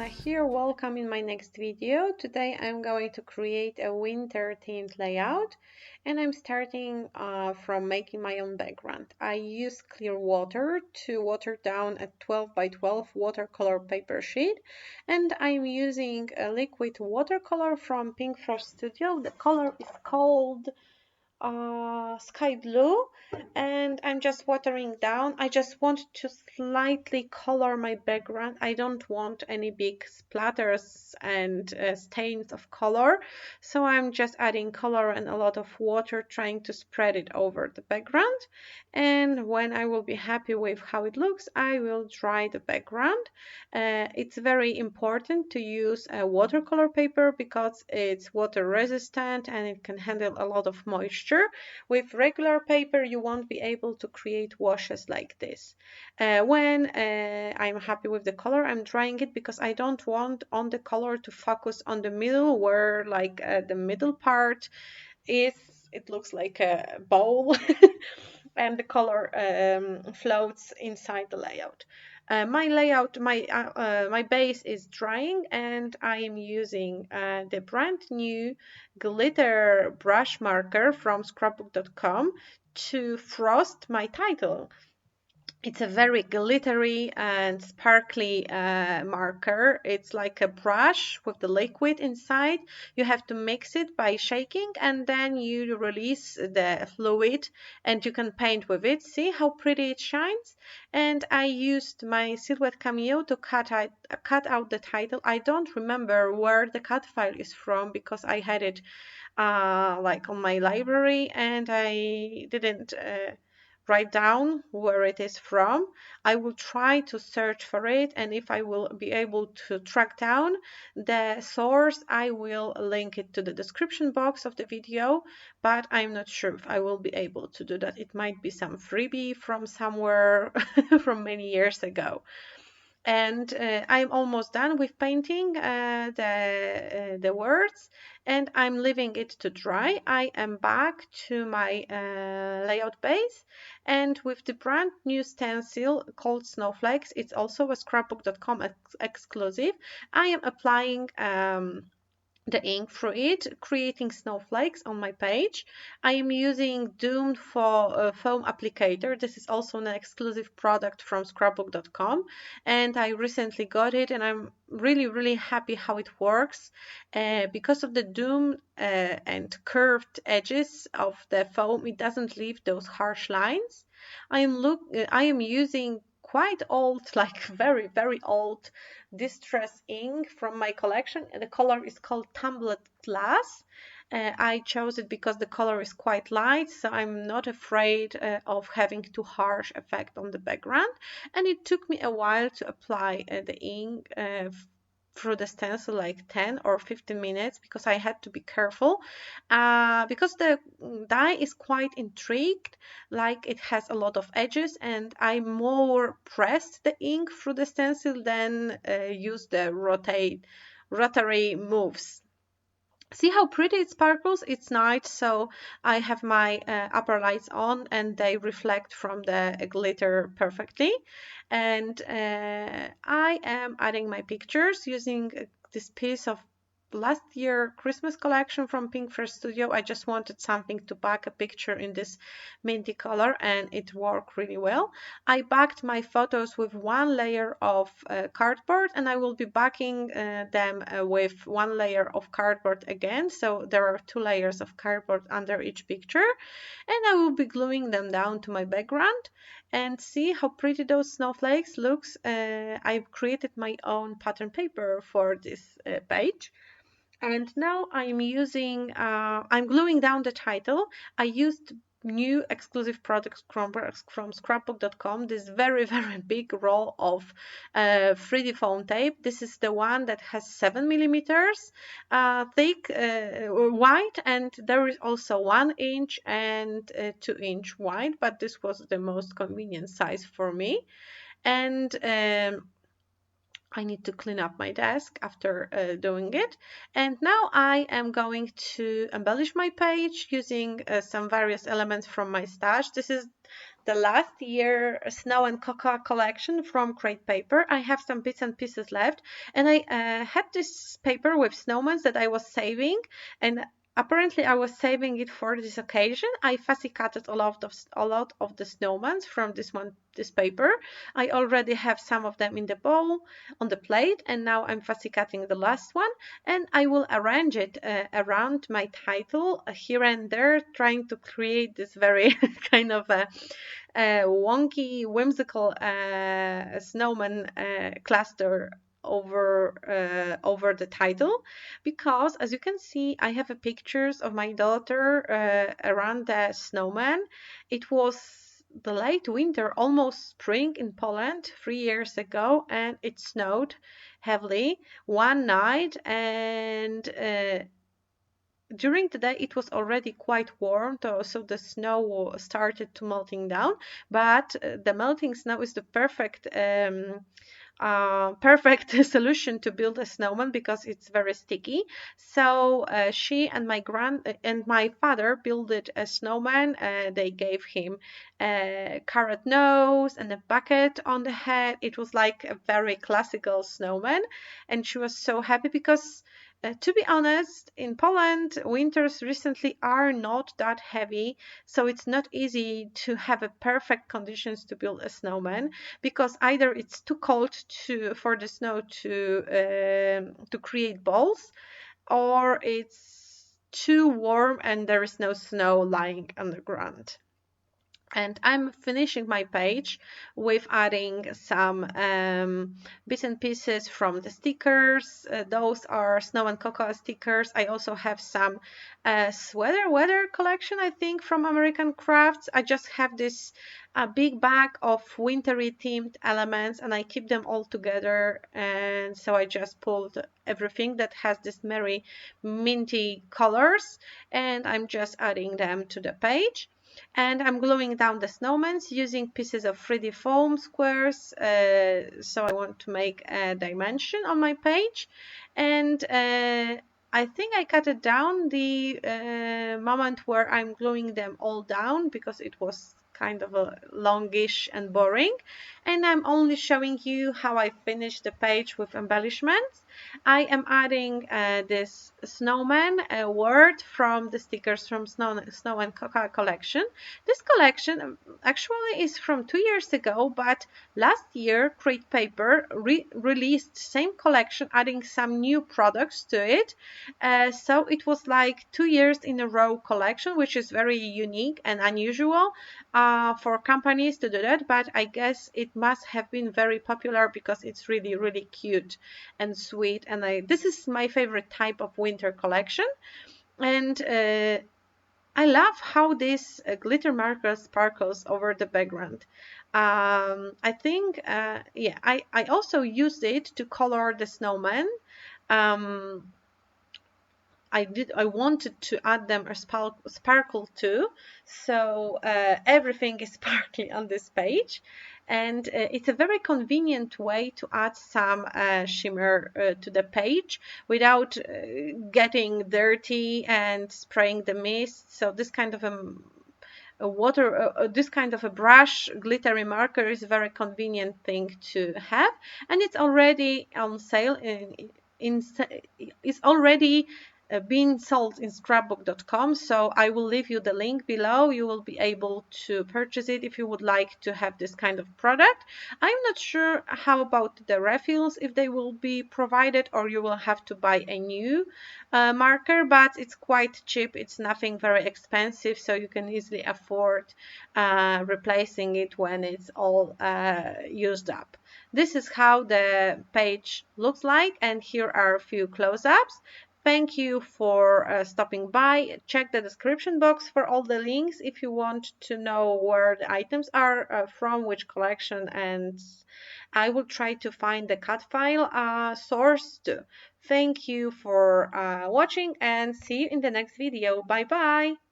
Here, welcome in my next video. Today I'm going to create a winter themed layout, and I'm starting from making my own background. I use clear water to water down a 12 by 12 watercolor paper sheet, and I'm using a liquid watercolor from Pink Fresh Studio. The color is called sky blue, and I'm just watering down. I just want to slightly color my background. I don't want any big splatters and stains of color, so I'm just adding color and a lot of water, trying to spread it over the background. And when I will be happy with how it looks, I will dry the background. It's very important to use a watercolor paper because it's water resistant and it can handle a lot of moisture. With regular paper, you won't be able to create washes like this. When I'm happy with the color, I'm drying it because I don't want on the color to focus on the middle where the middle part is, it looks like a bowl and the color floats inside the layout. My base is drying, and I am using the brand new glitter brush marker from scrapbook.com to frost my title. It's a very glittery and sparkly marker. It's like a brush with the liquid inside. You have to mix it by shaking, and then you release the fluid and you can paint with it. See how pretty it shines? And I used my Silhouette Cameo to cut out the title. I don't remember where the cut file is from because I had it like on my library, and I didn't write down where it is from. I will try to search for it, and if I will be able to track down the source, I will link it to the description box of the video, but I'm not sure if I will be able to do that. It might be some freebie from somewhere from many years ago. And I'm almost done with painting the words, and I'm leaving it to dry. I am back to my layout base, and with the brand new stencil called Snowflakes, it's also a scrapbook.com exclusive, I am applying the ink through it, creating snowflakes on my page. I am using Doomed for foam applicator. This is also an exclusive product from scrapbook.com, and I recently got it, and I'm really happy how it works. Because of the doom and curved edges of the foam, it doesn't leave those harsh lines. I am using quite old, like very old distress ink from my collection. The color is called Tumbled Glass. I chose it because the color is quite light, so I'm not afraid of having too harsh effect on the background. And it took me a while to apply the ink through the stencil, like 10 or 15 minutes, because I had to be careful because the die is quite intrigued, like it has a lot of edges, and I more pressed the ink through the stencil than use the rotary moves. See how pretty it sparkles? It's night, so I have my upper lights on and they reflect from the glitter perfectly. And I am adding my pictures using this piece of last year Christmas collection from Pink Fresh Studio. I just wanted something to back a picture in this minty color, and it worked really well. I backed my photos with one layer of cardboard, and I will be backing them with one layer of cardboard again. So there are two layers of cardboard under each picture, and I will be gluing them down to my background. And see how pretty those snowflakes looks. I've created my own pattern paper for this page. And now I'm gluing down the title. I used new exclusive products from scrapbook.com, this very big roll of 3D foam tape. This is the one that has 7 millimeters thick, wide, and there is also 1 inch and 2-inch wide, but this was the most convenient size for me. And I need to clean up my desk after doing it. And now I am going to embellish my page using some various elements from my stash. This is the last year Snow and Cocoa collection from Crate Paper. I have some bits and pieces left, and I had this paper with snowmen that I was saving, and apparently I was saving it for this occasion. I fussy cutted a lot of the snowmans from this paper. I already have some of them in the bowl on the plate, and now I'm fussy cutting the last one, and I will arrange it around my title here and there, trying to create this very kind of a wonky, whimsical snowman cluster over the title, because as you can see, I have pictures of my daughter around the snowman. It was the late winter, almost spring in Poland 3 years ago, and it snowed heavily one night, and during the day it was already quite warm, so the snow started to melting down, but the melting snow is the perfect solution to build a snowman because it's very sticky. So she and my father built a snowman. They gave him a carrot nose and a bucket on the head. It was like a very classical snowman, and she was so happy because to be honest, in Poland, winters recently are not that heavy, so it's not easy to have a perfect conditions to build a snowman, because either it's too cold for the snow to create balls, or it's too warm and there is no snow lying on the ground. And I'm finishing my page with adding some bits and pieces from the stickers. Those are Snow and Cocoa stickers. I also have some sweater weather collection, I think, from American Crafts. I just have this big bag of wintry themed elements, and I keep them all together. And so I just pulled everything that has this merry minty colors, and I'm just adding them to the page. And I'm gluing down the snowmans using pieces of 3D foam squares. So I want to make a dimension on my page. And I think I cut it down the moment where I'm gluing them all down, because it was kind of a longish and boring. And I'm only showing you how I finished the page with embellishments. I am adding this snowman word from the stickers from Snow and Cocoa collection. This collection actually is from 2 years ago, but last year Crate Paper released same collection, adding some new products to it. So it was like 2 years in a row collection, which is very unique and unusual for companies to do that, but I guess it must have been very popular because it's really, really cute and sweet. And this is my favorite type of winter collection. And I love how this glitter marker sparkles over the background. I think, yeah, I also used it to color the snowman. I wanted to add them a sparkle too, so everything is sparkly on this page, and it's a very convenient way to add some shimmer to the page without getting dirty and spraying the mist. So this kind of this kind of a brush glittery marker is a very convenient thing to have, and it's already on sale it's already being sold in scrapbook.com, so I will leave you the link below. You will be able to purchase it if you would like to have this kind of product. I'm not sure how about the refills, if they will be provided or you will have to buy a new marker, but it's quite cheap. It's nothing very expensive, so you can easily afford replacing it when it's all used up. This is how the page looks like, and here are a few close-ups. Thank you for stopping by. Check the description box for all the links if you want to know where the items are from, which collection, and I will try to find the cut file source too. Thank you for watching, and see you in the next video. Bye bye.